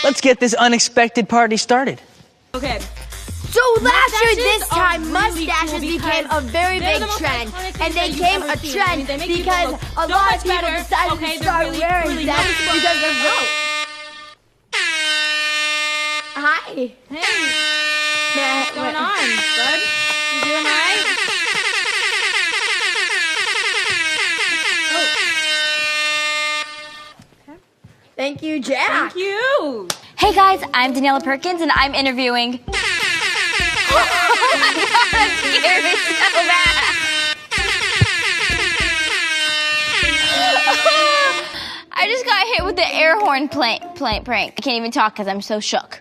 Let's get this unexpected party started. Okay. So last year this Mustaches are time, really mustaches cool became because a very they're big the most trend. iconic And things they that came you've a ever seen. trend I mean, they make people because look a so lot much of people better. decided Okay, to they're start really, wearing really them nice, but- because they're real. Hi. Hey, what's going on, bud? You doing all right? Thank you, Jack. Thank you. Hey guys, I'm Daniela Perkins and I'm interviewing. Oh my god, I'm scared so bad. I just got hit with the air horn prank. I can't even talk because I'm so shook.